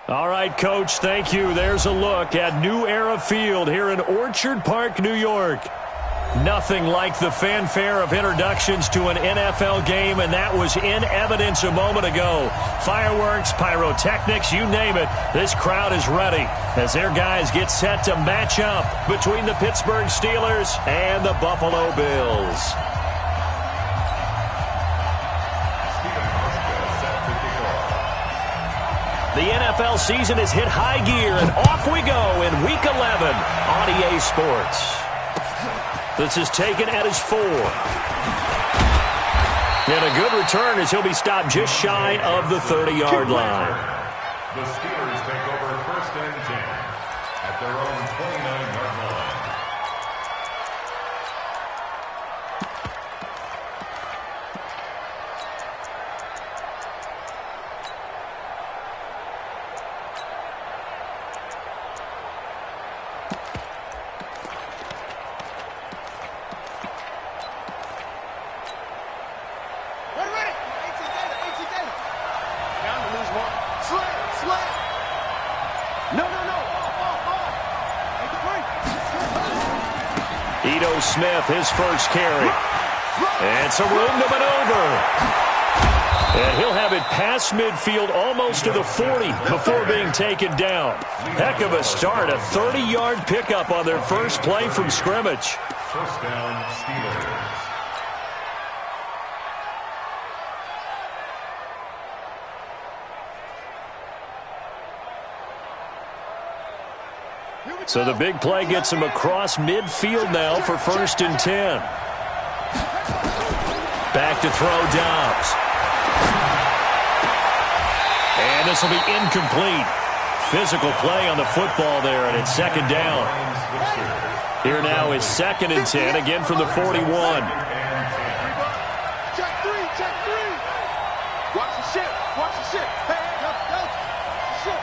All right, Coach, thank you. There's a look at New Era Field here in Orchard Park, New York. Nothing like the fanfare of introductions to an NFL game, and that was in evidence a moment ago. Fireworks, pyrotechnics, you name it. This crowd is ready as their guys get set to match up between the Pittsburgh Steelers and the Buffalo Bills. The NFL season has hit high gear, and off we go in Week 11 on EA Sports. This is taken at his 4. And a good return as he'll be stopped just shy of the 30-yard line. The Steelers take over 1st and 10 at their own 29-yard line. Smith, his first carry. And some room to maneuver. And he'll have it past midfield almost to the 40 before being taken down. Heck of a start, a 30-yard pickup on their first play from scrimmage. 1st down, Steelers. So the big play gets him across midfield now for 1st and 10. Back to throw, Dobbs. And this will be incomplete. Physical play on the football there, and it's 2nd down. Here now is 2nd and 10, again from the 41. Check 3. Watch the ship. Hey, go. Ship.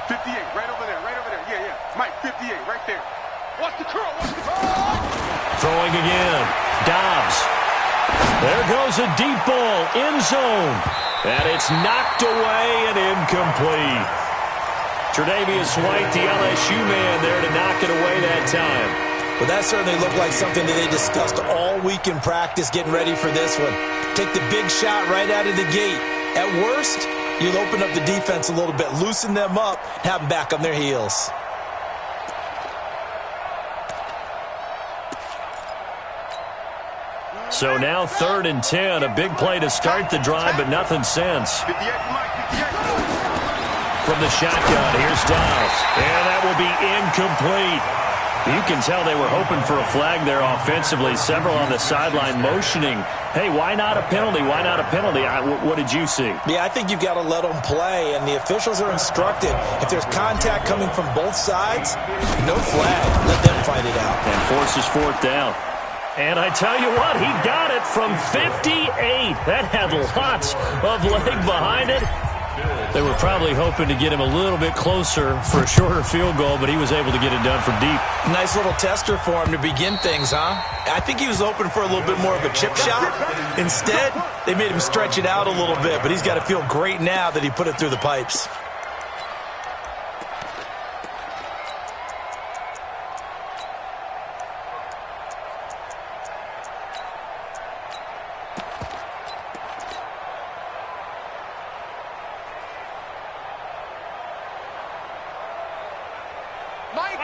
58, right over there. Yeah. Mike, 58, right there. Watch the curl. Throwing again. Dobbs. There goes a deep ball, end zone. And it's knocked away and incomplete. Tre'Davious White, the LSU man, there to knock it away that time. Well, that certainly looked like something that they discussed all week in practice, getting ready for this one. Take the big shot right out of the gate. At worst, you'll open up the defense a little bit, loosen them up, have them back on their heels. So now 3rd and 10, a big play to start the drive, but nothing since. From the shotgun, here's Dobbs, and that will be incomplete. You can tell they were hoping for a flag there offensively. Several on the sideline motioning, hey, why not a penalty? Why not a penalty? What did you see? Yeah, I think you've got to let them play, and the officials are instructed. If there's contact coming from both sides, no flag. Let them fight it out. And forces 4th down. And I tell you what, he got it from 58. That had lots of leg behind it. They were probably hoping to get him a little bit closer for a shorter field goal, but he was able to get it done from deep. Nice little tester for him to begin things, huh? I think he was hoping for a little bit more of a chip shot. Instead, they made him stretch it out a little bit, but he's got to feel great now that he put it through the pipes.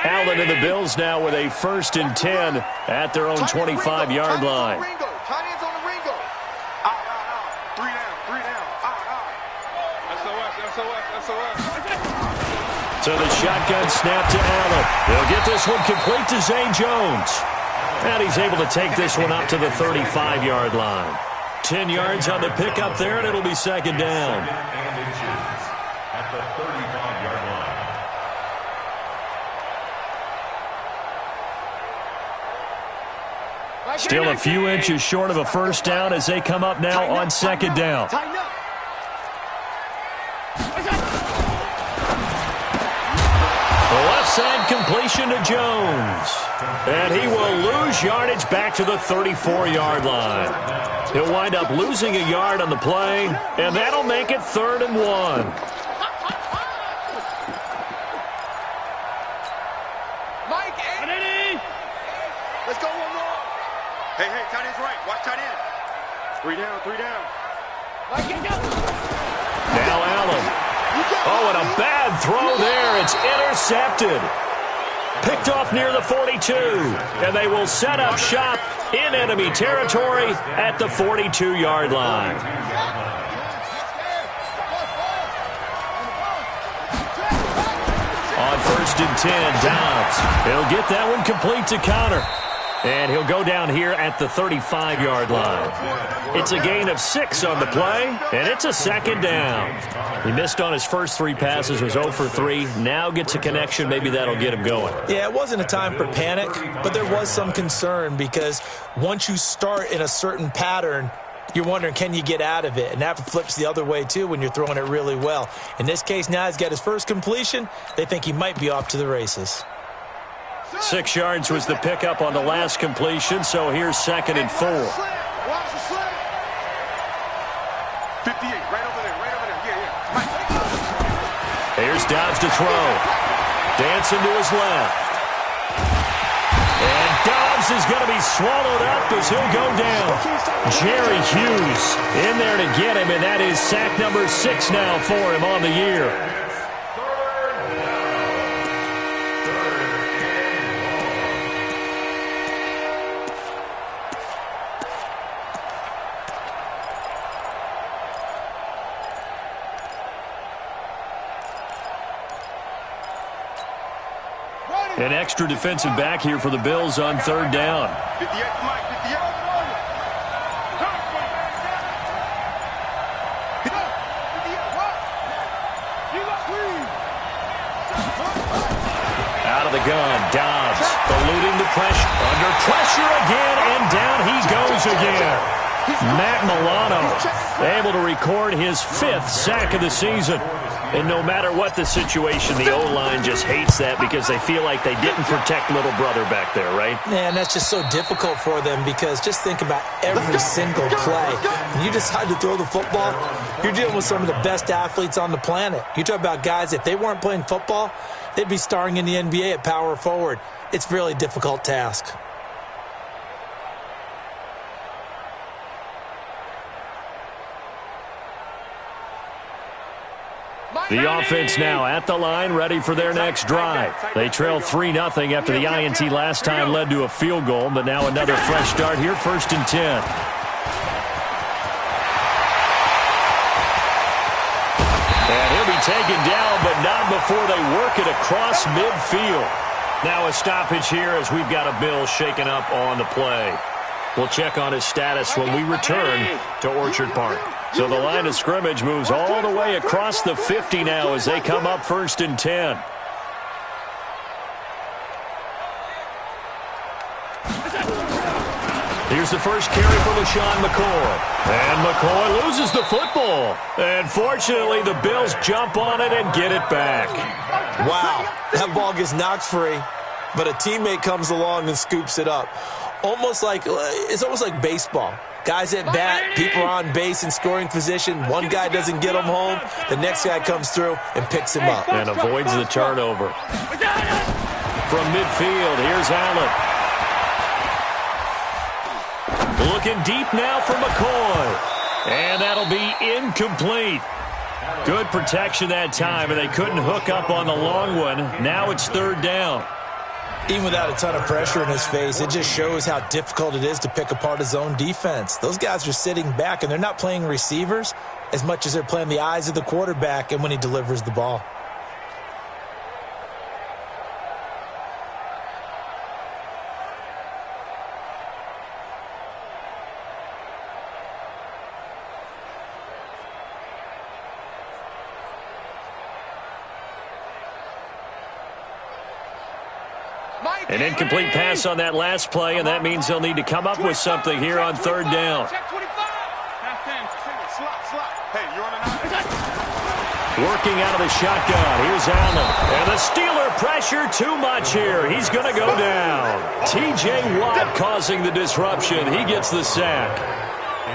Allen and the Bills now with a 1st and 10 at their own 25-yard line. Tight ends on the Ringo. Three down. SOS. So the shotgun snap to Allen. They'll get this one complete to Zay Jones. And he's able to take this one up to the 35-yard line. 10 yards on the pickup there, and it'll be 2nd down. At the 35-yard line. Still a few inches short of a 1st down as they come up now on 2nd down. The left side completion to Jones. And he will lose lose yardage back to the 34-yard line. He'll wind up losing a yard on the play, and that'll make it 3rd and 1. Let's go one more. Hey, tight end's right. Watch tight end. 3 down, 3 down. Now Allen. Oh, and a bad throw there. It's intercepted. Picked off near the 42. And they will set up shop in enemy territory at the 42-yard line. On 1st and 10, Dobbs. He'll get that one complete to Connor. And he'll go down here at the 35-yard line. It's a gain of 6 on the play, and it's a 2nd down. He missed on his first 3 passes, was 0 for 3. Now gets a connection. Maybe that'll get him going. Yeah, it wasn't a time for panic, but there was some concern because once you start in a certain pattern, you're wondering, can you get out of it? And that flips the other way, too, when you're throwing it really well. In this case, now he's got his first completion. They think he might be off to the races. 6 yards was the pickup on the last completion, so here's 2nd and 4. Watch the slip. 58, right over there. Yeah. Here's Dobbs to throw. Dancing to his left. And Dobbs is going to be swallowed up as he'll go down. Jerry Hughes in there to get him, and that is sack number 6 now for him on the year. An extra defensive back here for the Bills on 3rd down. 58, Mike, 58. Out of the gun, Dobbs eluding the pressure. Under pressure again, and down he goes again. Matt Milano able to record his 5th sack of the season. And no matter what the situation, the O-line just hates that because they feel like they didn't protect little brother back there, right? Man, that's just so difficult for them because just think about every single play. When you decide to throw the football, you're dealing with some of the best athletes on the planet. You talk about guys, if they weren't playing football, they'd be starring in the NBA at power forward. It's a really difficult task. The offense now at the line, ready for their next drive. They trail 3-0 after the INT last time led to a field goal, but now another fresh start here, 1st and 10. And he'll be taken down, but not before they work it across midfield. Now a stoppage here as we've got a Bill shaken up on the play. We'll check on his status when we return to Orchard Park. So the line of scrimmage moves all the way across the 50 now as they come up 1st and 10. Here's the first carry for LaShawn McCoy. And McCoy loses the football. And fortunately, the Bills jump on it and get it back. Wow, that ball gets knocked free, but a teammate comes along and scoops it up. It's almost like baseball. Guys at bat, people are on base in scoring position. One guy doesn't get him home. The next guy comes through and picks him up. And avoids the turnover. From midfield, here's Allen. Looking deep now for McCoy. And that'll be incomplete. Good protection that time, and they couldn't hook up on the long one. Now it's 3rd down. Even without a ton of pressure in his face, it just shows how difficult it is to pick apart his own defense. Those guys are sitting back, and they're not playing receivers as much as they're playing the eyes of the quarterback and when he delivers the ball. An incomplete pass on that last play, and that means they'll need to come up with something here on 3rd down. Working out of the shotgun. Here's Allen. And the Steeler pressure too much here. He's going to go down. T.J. Watt causing the disruption. He gets the sack.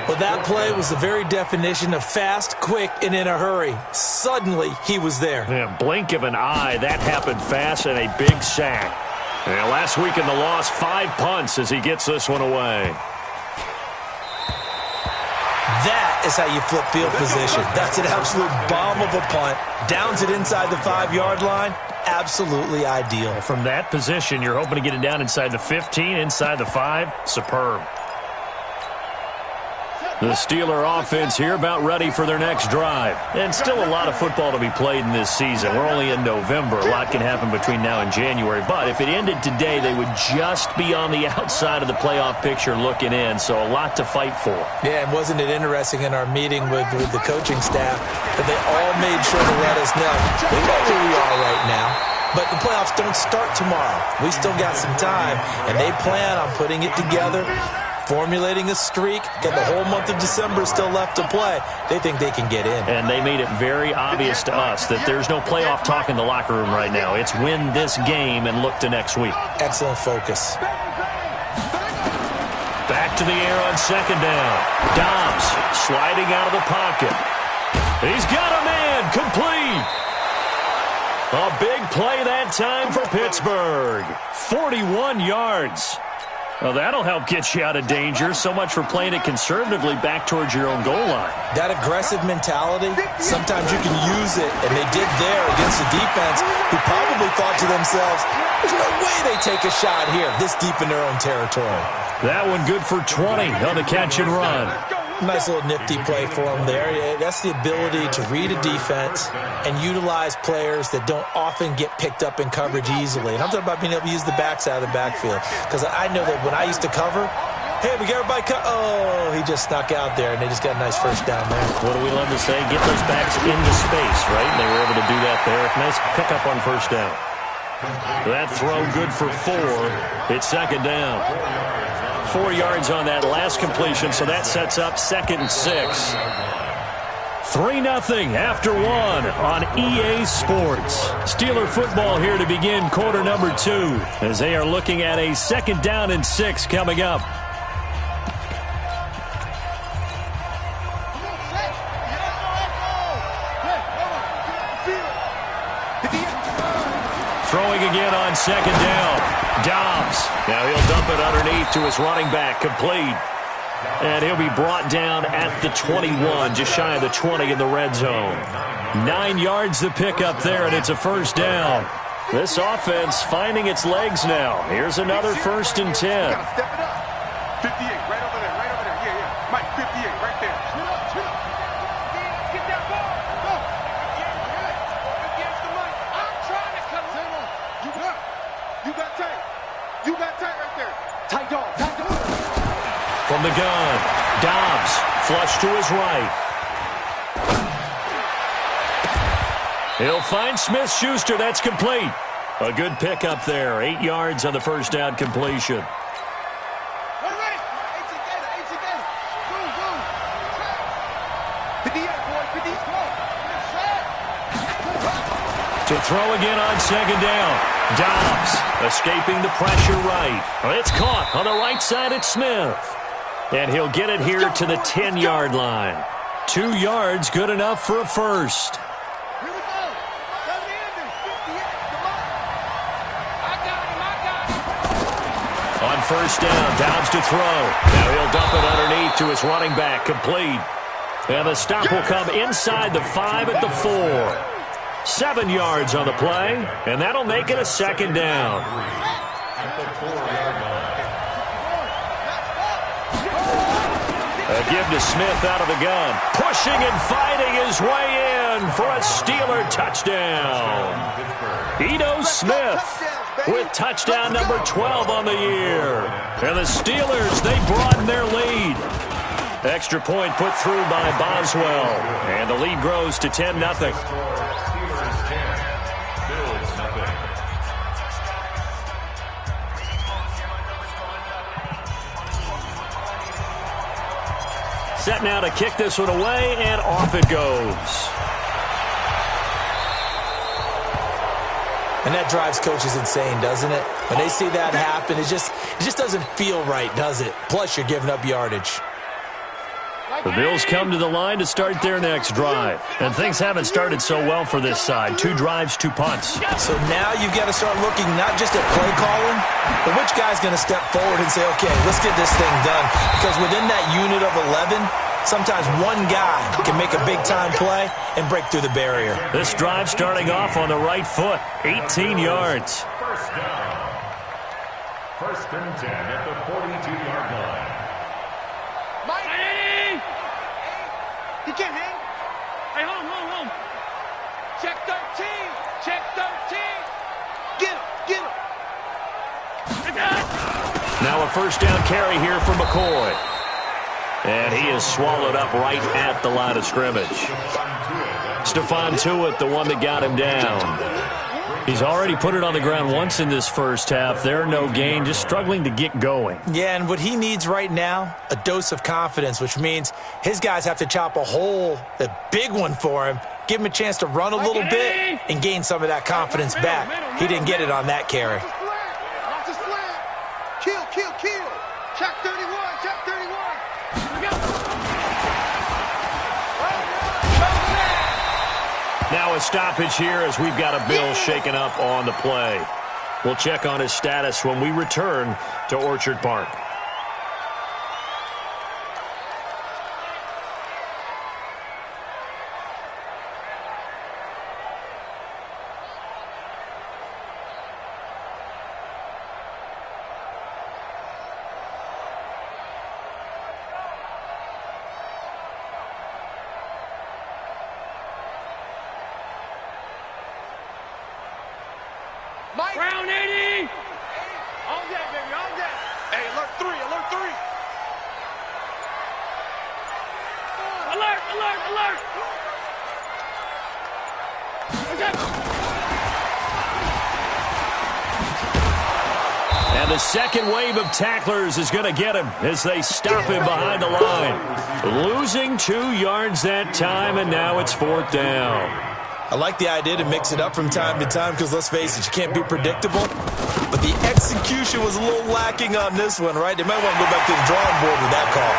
Well, that play was the very definition of fast, quick, and in a hurry. Suddenly, he was there. Yeah, blink of an eye, that happened fast, and a big sack. And last week in the loss, 5 punts as he gets this one away. That is how you flip field position. That's an absolute bomb of a punt. Downs it inside the 5-yard line. Absolutely ideal. From that position, you're hoping to get it down inside the 15, inside the 5. Superb. The Steeler offense here about ready for their next drive. And still a lot of football to be played in this season. We're only in November. A lot can happen between now and January. But if it ended today, they would just be on the outside of the playoff picture looking in. So a lot to fight for. Yeah, and wasn't it interesting in our meeting with the coaching staff that they all made sure to let us know. We know where we are right now. But the playoffs don't start tomorrow. We still got some time. And they plan on putting it together, formulating a streak. Got the whole month of December still left to play. They think they can get in. And they made it very obvious to us that there's no playoff talk in the locker room right now. It's win this game and look to next week. Excellent focus. Back to the air on second down. Dobbs sliding out of the pocket. He's got a man. Complete. A big play that time for Pittsburgh. 41 yards. Well, that'll help get you out of danger. So much for playing it conservatively back towards your own goal line. That aggressive mentality, sometimes you can use it, and they did there against a defense who probably thought to themselves, there's no way they take a shot here this deep in their own territory. That one good for 20 on the catch and run. Nice little nifty play for them there. That's the ability to read a defense and utilize players that don't often get picked up in coverage easily. And I'm talking about being able to use the backside of the backfield. Because I know that when I used to cover, hey, we got everybody oh, he just snuck out there, and they just got a nice first down there. What do we love to say? Get those backs into space, right? And they were able to do that there. Nice pickup on first down. That throw good for 4. It's second down. 4 yards on that last completion, so that sets up 2nd and 6. 3-0 after 1 on EA Sports. Steeler football here to begin quarter number 2 as they are looking at a 2nd down and 6 coming up. Throwing again on second down. Dobbs. Now he'll dump it underneath to his running back. Complete. And he'll be brought down at the 21, just shy of the 20 in the red zone. 9 yards to pick up there, and it's a first down. This offense finding its legs now. Here's another 1st and 10. Step it up. 58, right over there, right over there. Yeah. Mike, 58, right there. Shoot up. Get that ball. Go. 58's the Mike. I'm trying to come in. You got tight. You got tight right there. Tight dog. From the gun, Dobbs, flush to his right. He'll find Smith-Schuster. That's complete. A good pickup there. 8 yards on the first down completion. To throw again on second down. Dobbs escaping the pressure right. It's caught on the right side at Smith. And he'll get it here to the 10-yard line. 2 yards, good enough for a first. Here we go. Tell the ending. 58. Come on. On first down, Dobbs to throw. Now he'll dump it underneath to his running back. Complete. And the stop will come inside the 5 at the 4. 7 yards on the play, and that'll make it a second down. A give to Smith out of the gun. Pushing and fighting his way in for a Steeler touchdown. Ito Smith with touchdown number 12 on the year. And the Steelers, they broaden their lead. Extra point put through by Boswell. And the lead grows to 10-0. Set now to kick this one away, and off it goes. And that drives coaches insane, doesn't it? When they see that happen, it just doesn't feel right, does it? Plus, you're giving up yardage. The Bills come to the line to start their next drive. And things haven't started so well for this side. 2 drives, 2 punts. So now you've got to start looking not just at play calling, but which guy's going to step forward and say, okay, let's get this thing done. Because within that unit of 11, sometimes one guy can make a big-time play and break through the barrier. This drive starting off on the right foot. 18 yards. First down. First and 10 at the 42-yard line. You can't hang. Hey, home. Check 13. Check 13. Get him. Now a first down carry here for McCoy. And he is swallowed up right at the line of scrimmage. Stephon Tuitt, the one that got him down. He's already put it on the ground once in this first half. There, no gain, just struggling to get going. Yeah, and what he needs right now, a dose of confidence, which means his guys have to chop a big one for him, give him a chance to run a little bit and gain some of that confidence back. He didn't get it on that carry. Watch the slam. Kill. Check 31. Check 31. Now a stoppage here as we've got a Bill shaken up on the play. We'll check on his status when we return to Orchard Park. Round 80. All day, baby, all day. Hey, alert 3. Alert. And the second wave of tacklers is going to get him as they stop him behind the line. Losing 2 yards that time, and now it's 4th down. I like the idea to mix it up from time to time because, let's face it, you can't be predictable. But the execution was a little lacking on this one, right? They might want to go back to the drawing board with that call.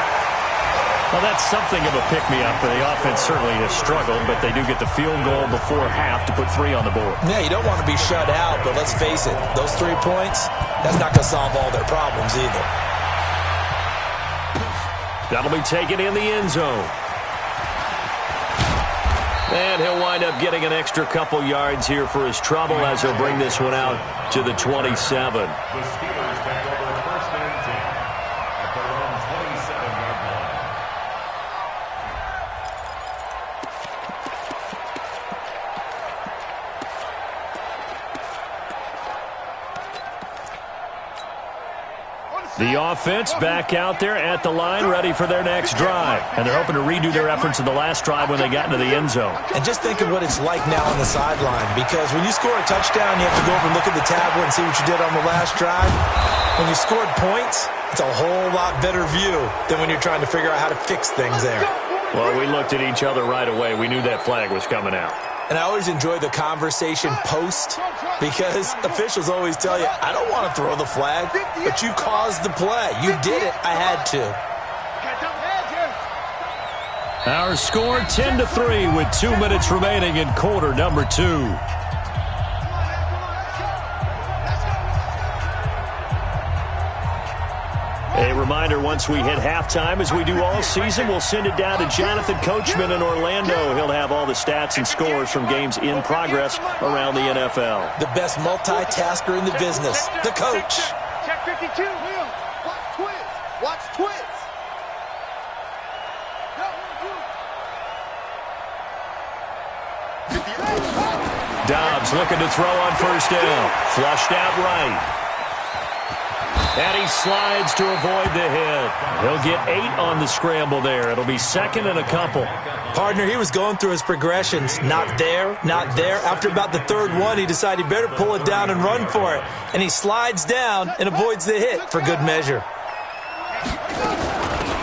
Well, that's something of a pick-me-up. The offense certainly has struggled, but they do get the field goal before half to put 3 on the board. Yeah, you don't want to be shut out, but let's face it, those 3 points, that's not going to solve all their problems either. That'll be taken in the end zone. And he'll wind up getting an extra couple yards here for his trouble as he'll bring this one out to the 27. The Steelers take over first and 10 at their own 27-yard line. The offense back out there at the line, ready for their next drive. And they're hoping to redo their efforts in the last drive when they got into the end zone. And just think of what it's like now on the sideline, because when you score a touchdown, you have to go over and look at the tablet and see what you did on the last drive. When you scored points, it's a whole lot better view than when you're trying to figure out how to fix things there. Well, we looked at each other right away. We knew that flag was coming out. And I always enjoy the conversation post, because officials always tell you, I don't want to throw the flag, but you caused the play. You did it. I had to. Our score 10-3 with 2 minutes remaining in quarter number 2. A reminder, once we hit halftime, as we do all season, we'll send it down to Jonathan Coachman in Orlando. He'll have all the stats and scores from games in progress around the NFL. The best multitasker in the business, the coach. Check 52. Watch twits. Dobbs looking to throw on first down. Flushed out right. And he slides to avoid the hit. He'll get 8 on the scramble there. It'll be 2nd and a couple. Partner, he was going through his progressions. Not there, not there. After about the 3rd one, he decided he better pull it down and run for it. And he slides down and avoids the hit for good measure.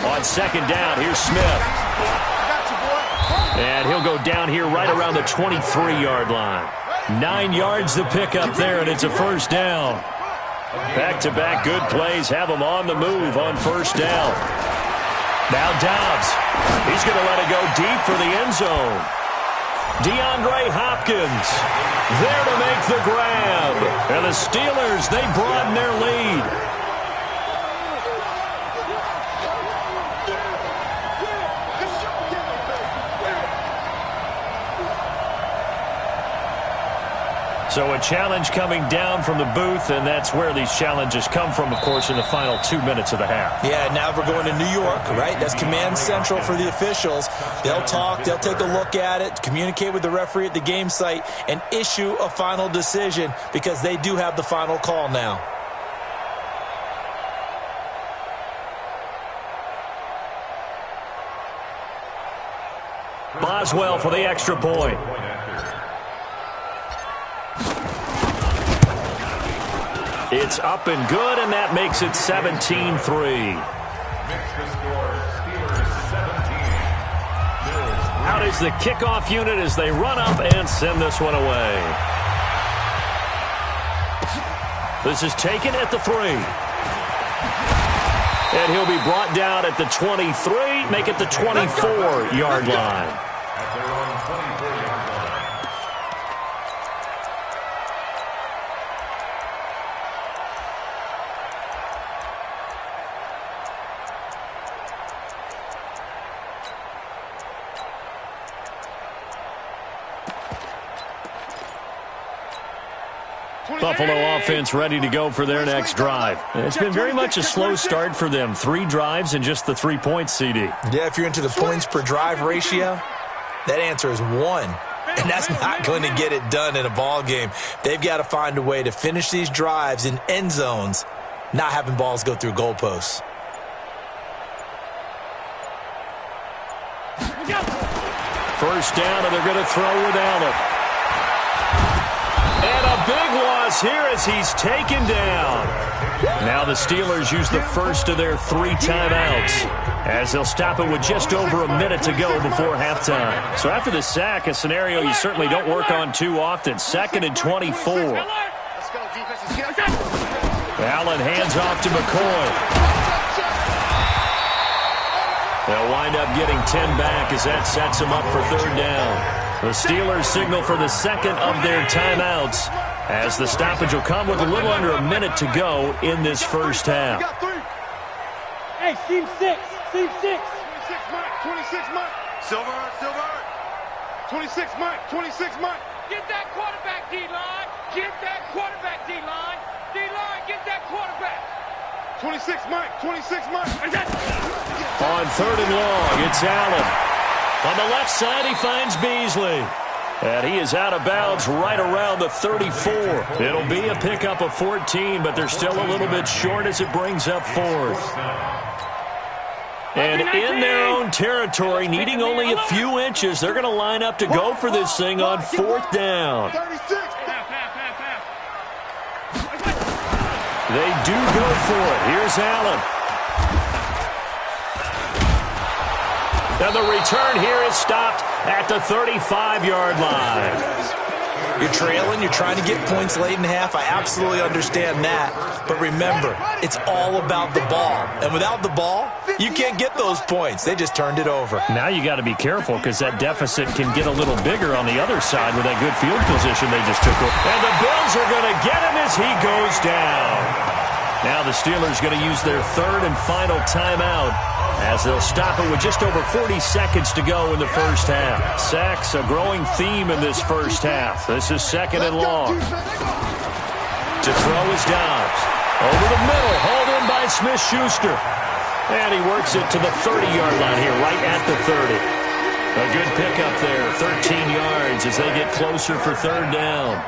On 2nd down, here's Smith. And he'll go down here right around the 23-yard line. 9 yards to pick up there, and it's a first down. Back-to-back good plays have them on the move on first down. Now Dobbs. He's going to let it go deep for the end zone. DeAndre Hopkins there to make the grab. And the Steelers, they broaden their lead. So a challenge coming down from the booth, and that's where these challenges come from, of course, in the final 2 minutes of the half. Yeah, now we're going to New York, right? That's command central for the officials. They'll talk, they'll take a look at it, communicate with the referee at the game site, and issue a final decision because they do have the final call now. Boswell for the extra point. It's up and good, and that makes it 17-3. Out is the kickoff unit as they run up and send this one away. This is taken at the 3. And he'll be brought down at the 23, make it the 24-yard line. At their own 24-yard line. Buffalo offense ready to go for their next drive. It's been very much a slow start for them. 3 drives and just the 3 points, CD. Yeah, if you're into the points per drive ratio, that answer is 1. And that's not going to get it done in a ball game. They've got to find a way to finish these drives in end zones, not having balls go through goalposts. First down, and they're going to throw with Allen. And a big loss here as he's taken down. Now the Steelers use the first of their 3 timeouts as they'll stop it with just over a minute to go before halftime. So after the sack, a scenario you certainly don't work on too often. 2nd and 24. Allen hands off to McCoy. They'll wind up getting 10 back as that sets them up for 3rd down. The Steelers signal for the 2nd of their timeouts as the stoppage will come with a little under a minute to go in this first half. Hey, seam 6. 26 Mike. 26 Mike. Silver. 26 Mike. 26 Mike. Get that quarterback, D-line. Get that quarterback, D-line. D-line, get that quarterback. 26 Mike. 26 Mike. On 3rd and long, it's Allen. On the left side, he finds Beasley. And he is out of bounds right around the 34. It'll be a pickup of 14, but they're still a little bit short as it brings up 4th. And in their own territory, needing only a few inches, they're going to line up to go for this thing on 4th down. They do go for it. Here's Allen. And the return here is stopped at the 35-yard line. You're trailing, you're trying to get points late in half. I absolutely understand that. But remember, it's all about the ball. And without the ball, you can't get those points. They just turned it over. Now you got to be careful because that deficit can get a little bigger on the other side with that good field position they just took. And the Bills are going to get him as he goes down. Now the Steelers going to use their 3rd and final timeout as they'll stop it with just over 40 seconds to go in the first half. Sacks, a growing theme in this first half. This is 2nd and long. To throw is Dobbs. Over the middle, hauled in by Smith-Schuster. And he works it to the 30-yard line here, right at the 30. A good pickup there, 13 yards as they get closer for 3rd down.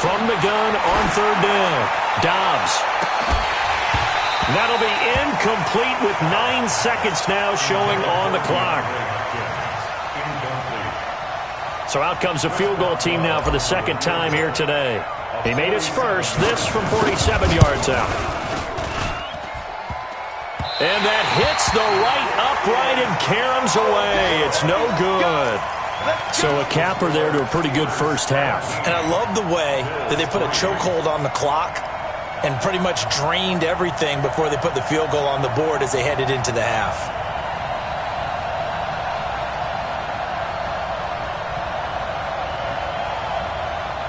From the gun on 3rd down, Dobbs. That'll be incomplete with 9 seconds now showing on the clock. So out comes a field goal team now for the 2nd time here today. He made his first, this from 47 yards out. And that hits the right upright and caroms away. It's no good. So a capper there to a pretty good first half. And I love the way that they put a chokehold on the clock and pretty much drained everything before they put the field goal on the board as they headed into the half.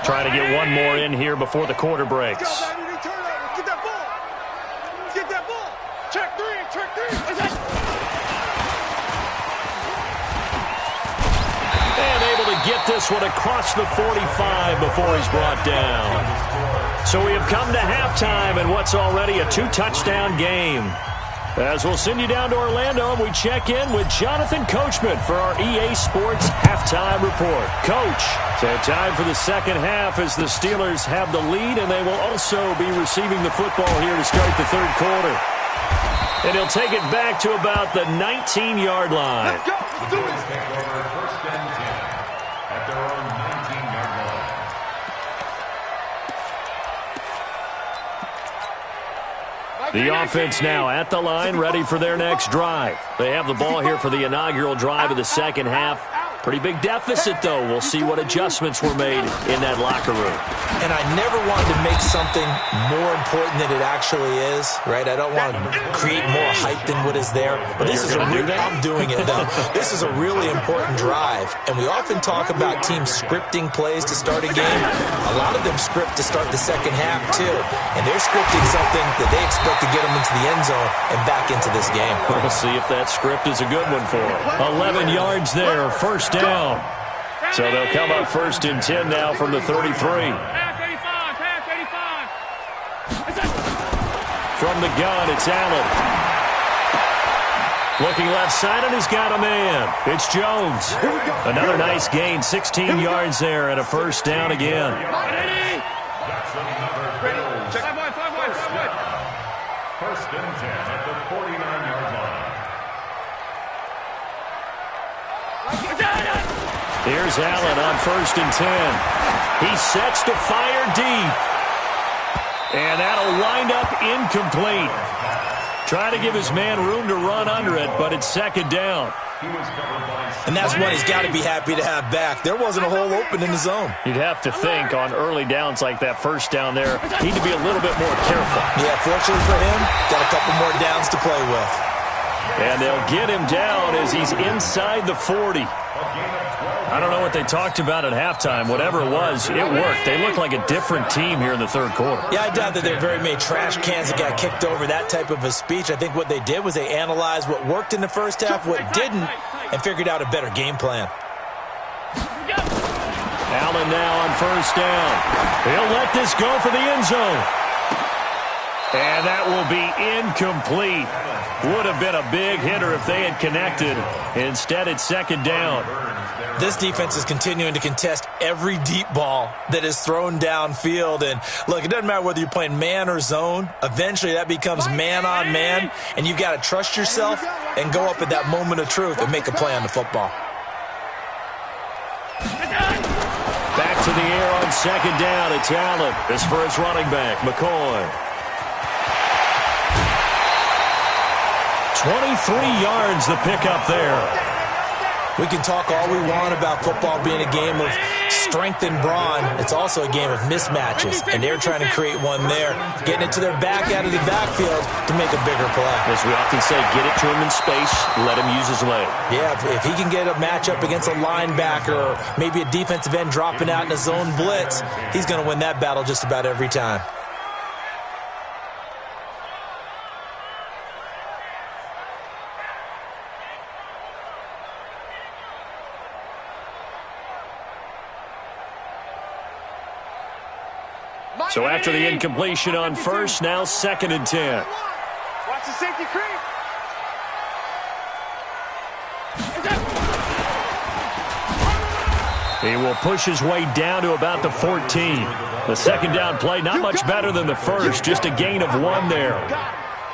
Trying to get one more in here before the quarter breaks. Get that ball. Get that ball. Check three. And able to get this one across the 45 before he's brought down. So we have come to halftime in what's already a 2-touchdown game. As we'll send you down to Orlando, and we check in with Jonathan Coachman for our EA Sports Halftime Report. Coach, so time for the second half as the Steelers have the lead, and they will also be receiving the football here to start the third quarter. And he'll take it back to about the 19-yard line. Let's go. Let's do it. Take over first and 10 at their own 19-yard line. The offense now at the line, ready for their next drive. They have the ball here for the inaugural drive of the second half. Pretty big deficit, though. We'll see what adjustments were made in that locker room. And I never wanted to make something more important than it actually is, right? I don't want to create more hype than what is there. But this is I'm doing it, though. This is a really important drive. And we often talk about teams scripting plays to start a game. A lot of them script to start the second half, too. And they're scripting something that they expect to get them into the end zone and back into this game. We'll see if that script is a good one for them. 11 yards there, first down. So they'll come up first and 10 now from the 33. From the gun, it's Allen. Looking left side, and he's got a man. It's Jones. Another nice gain, 16 yards there, and a first down again. First and 10 at the 49-yard line. Here's Allen on first and 10. He sets to fire deep. And that'll wind up incomplete. Try to give his man room to run under it, but it's second down. And that's one he's got to be happy to have back. There wasn't a hole open in the zone. You'd have to think on early downs like that first down there, need to be a little bit more careful. Yeah, fortunately for him, got a couple more downs to play with. And they'll get him down as he's inside the 40. I don't know what they talked about at halftime. Whatever it was, it worked. They look like a different team here in the third quarter. Yeah, I doubt that there are very many trash cans that got kicked over, that type of a speech. I think what they did was they analyzed what worked in the first half, what didn't, and figured out a better game plan. Allen now on first down. He'll let this go for the end zone. And that will be incomplete. Would have been a big hitter if they had connected. Instead, it's second down. This defense is continuing to contest every deep ball that is thrown downfield. And, look, it doesn't matter whether you're playing man or zone. Eventually, that becomes man-on-man, and you've got to trust yourself and go up at that moment of truth and make a play on the football. Back to the air on second down. It's Allen. This for his running back, McCoy. 23 yards the pickup there. We can talk all we want about football being a game of strength and brawn. It's also a game of mismatches, and they're trying to create one there, getting it to their back out of the backfield to make a bigger play. As we often say, get it to him in space, let him use his leg. Yeah, if he can get a matchup against a linebacker or maybe a defensive end dropping out in a zone blitz, he's going to win that battle just about every time. So after the incompletion on first, now second and 10. Watch the safety creep. He will push his way down to about the 14. The second down play, not much better than the first, just a gain of 1 there.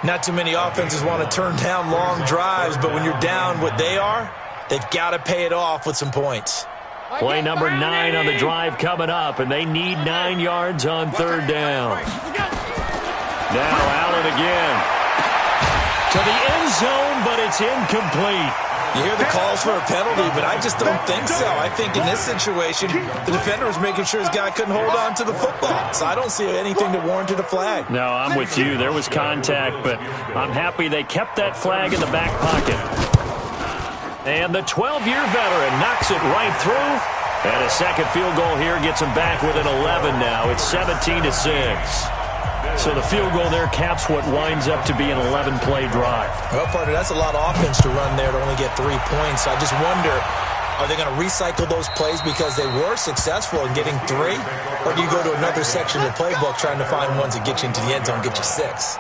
Not too many offenses want to turn down long drives, but when you're down what they are, they've got to pay it off with some points. Play number 9 on the drive coming up, and they need 9 yards on third down. Now Allen again. To the end zone, but it's incomplete. You hear the calls for a penalty, but I just don't think so. I think in this situation, the defender was making sure his guy couldn't hold on to the football. So I don't see anything that warranted a flag. No, I'm with you. There was contact, but I'm happy they kept that flag in the back pocket. And the 12-year veteran knocks it right through. And a second field goal here gets him back within 11 now. It's 17-6. So the field goal there caps what winds up to be an 11-play drive. Well, partner, that's a lot of offense to run there to only get 3 points. I just wonder, are they going to recycle those plays because they were successful in getting 3? Or do you go to another section of the playbook trying to find ones that get you into the end zone, get you 6?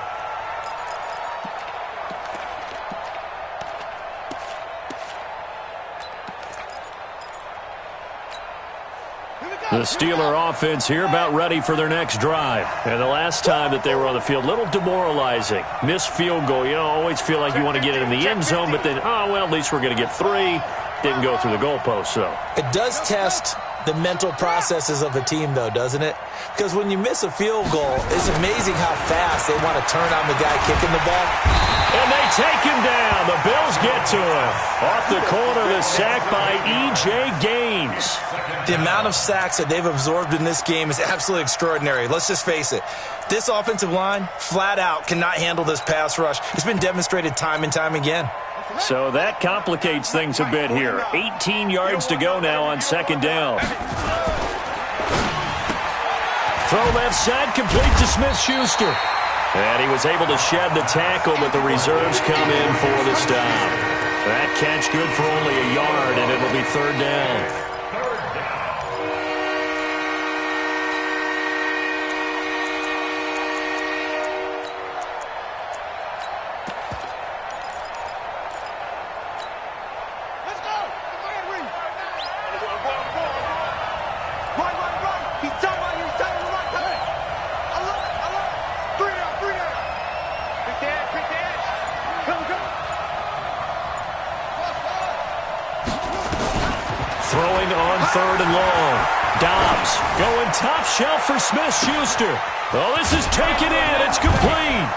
The Steeler offense here about ready for their next drive. And the last time that they were on the field, a little demoralizing. Missed field goal. You know, always feel like you want to get it in the end zone, but then, oh, well, at least we're going to get 3. Didn't go through the goalpost, so. It does test the mental processes of a team, though, doesn't it? Because when you miss a field goal, it's amazing how fast they want to turn on the guy kicking the ball. And they take him down. The Bills get to him. Off the corner, the sack by E.J. Gaines. The amount of sacks that they've absorbed in this game is absolutely extraordinary. Let's just face it. This offensive line, flat out, cannot handle this pass rush. It's been demonstrated time and time again. So that complicates things a bit here. 18 yards to go now on second down. Throw left side, complete to Smith-Schuster. And he was able to shed the tackle, but the reserves come in for the stop. That catch good for only a yard, and it'll be third down. Throwing on third and long. Dobbs going top shelf for Smith-Schuster. Oh, this is taken in. It's complete.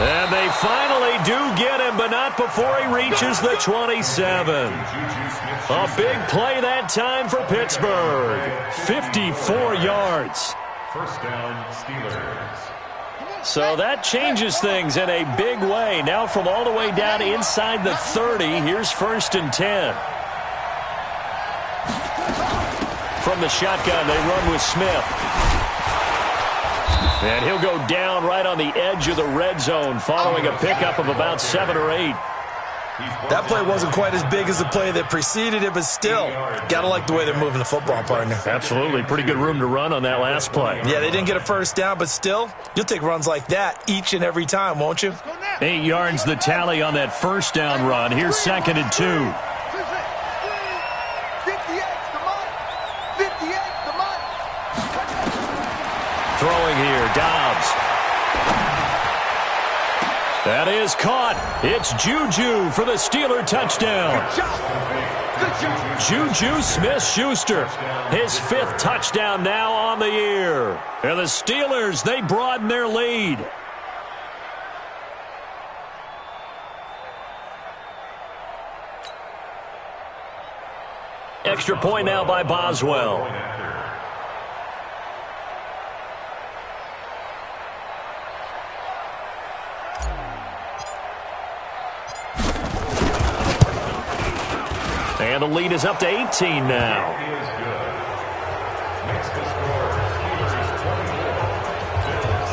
And they finally do get him, but not before he reaches the 27. A big play that time for Pittsburgh. 54 yards. First down, Steelers. So that changes things in a big way. Now from all the way down inside the 30, here's first and 10. From the shotgun, they run with Smith. And he'll go down right on the edge of the red zone following a pickup of about 7 or 8. That play wasn't quite as big as the play that preceded it, but still, got to like the way they're moving the football, partner. Absolutely. Pretty good room to run on that last play. Yeah, they didn't get a first down, but still, you'll take runs like that each and every time, won't you? 8 yards the tally on that first down run. Here's second and 2. Throwing here, Dobbs. That is caught. It's Juju for the Steeler touchdown. Juju Smith-Schuster, his 5th touchdown now on the year. And the Steelers, they broaden their lead. Extra point now by Boswell. And the lead is up to 18 now. Next to score, Steelers 24, Bills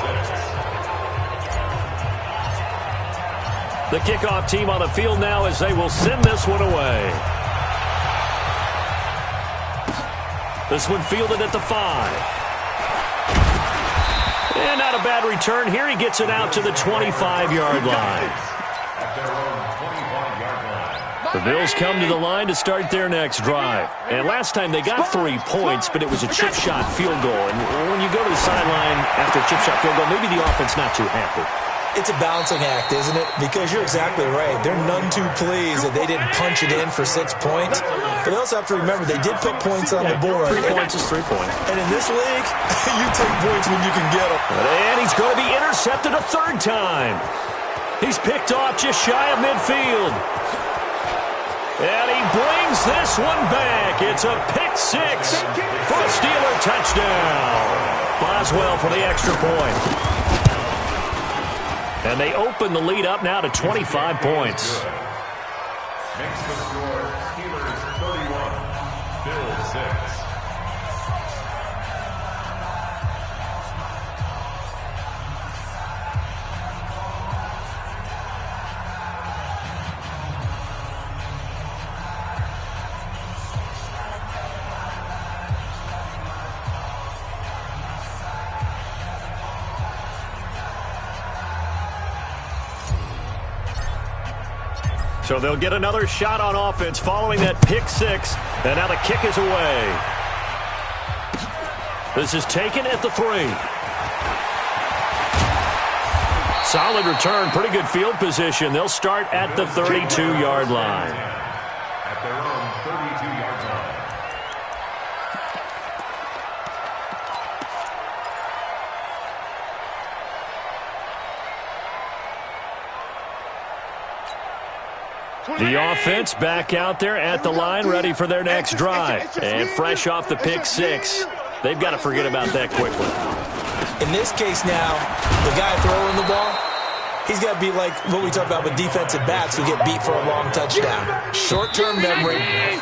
6. The kickoff team on the field now as they will send this one away. This one fielded at the 5. And not a bad return. Here he gets it out to the 25-yard line. The Bills come to the line to start their next drive. And last time they got 3 points, but it was a chip shot field goal. And when you go to the sideline after a chip shot field goal, maybe the offense not too happy. It's a balancing act, isn't it? Because you're exactly right. They're none too pleased that they didn't punch it in for 6 points. But they also have to remember they did put points on the board. 3 points is 3 points. And in this league, you take points when you can get them. And he's going to be intercepted a 3rd time. He's picked off just shy of midfield. And he brings this one back. It's a pick six for a Steeler touchdown. Boswell for the extra point. And they open the lead up now to 25 points. Makes the score Steelers 31, Bills 6. So they'll get another shot on offense following that pick six. And now the kick is away. This is taken at the 3. Solid return, pretty good field position. They'll start at the 32-yard line. At their own 32-yard line. The offense back out there at the line, ready for their next drive. And fresh off the pick six, they've got to forget about that quickly. In this case now, the guy throwing the ball, he's got to be like what we talk about with defensive backs who get beat for a long touchdown. Short-term memory,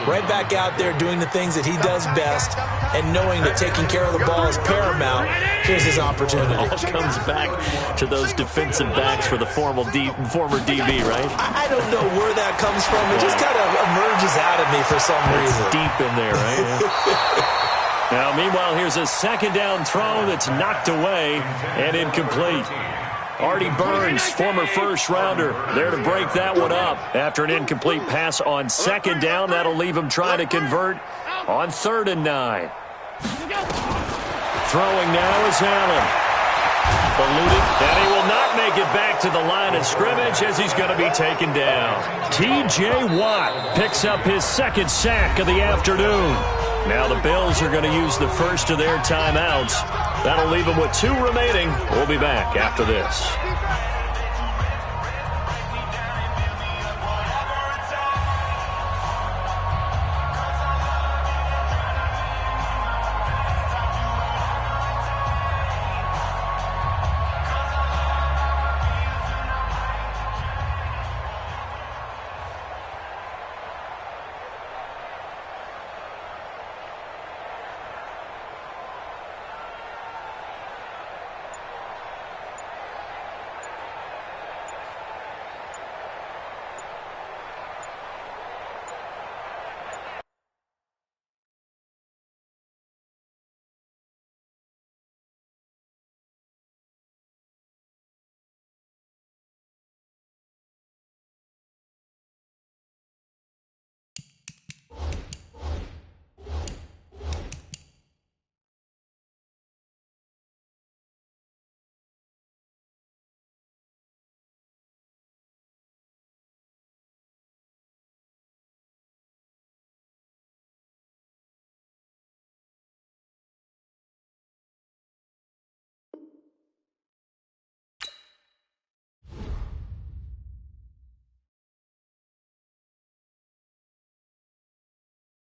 right back out there doing the things that he does best, and knowing that taking care of the ball is paramount. Here's his opportunity. All comes back to those defensive backs for the former DB, right? I don't know where that comes from. It just kind of emerges out of me for some reason. It's deep in there, right? Now, meanwhile, here's a second down throw that's knocked away and incomplete. Artie Burns, former first-rounder, there to break that one up. After an incomplete pass on second down, that'll leave him trying to convert on 3rd and 9. Throwing now is Allen. Eluded, and he will not make it back to the line of scrimmage as he's going to be taken down. T.J. Watt picks up his second sack of the afternoon. Now the Bills are going to use the first of their timeouts. That'll leave them with 2 remaining. We'll be back after this.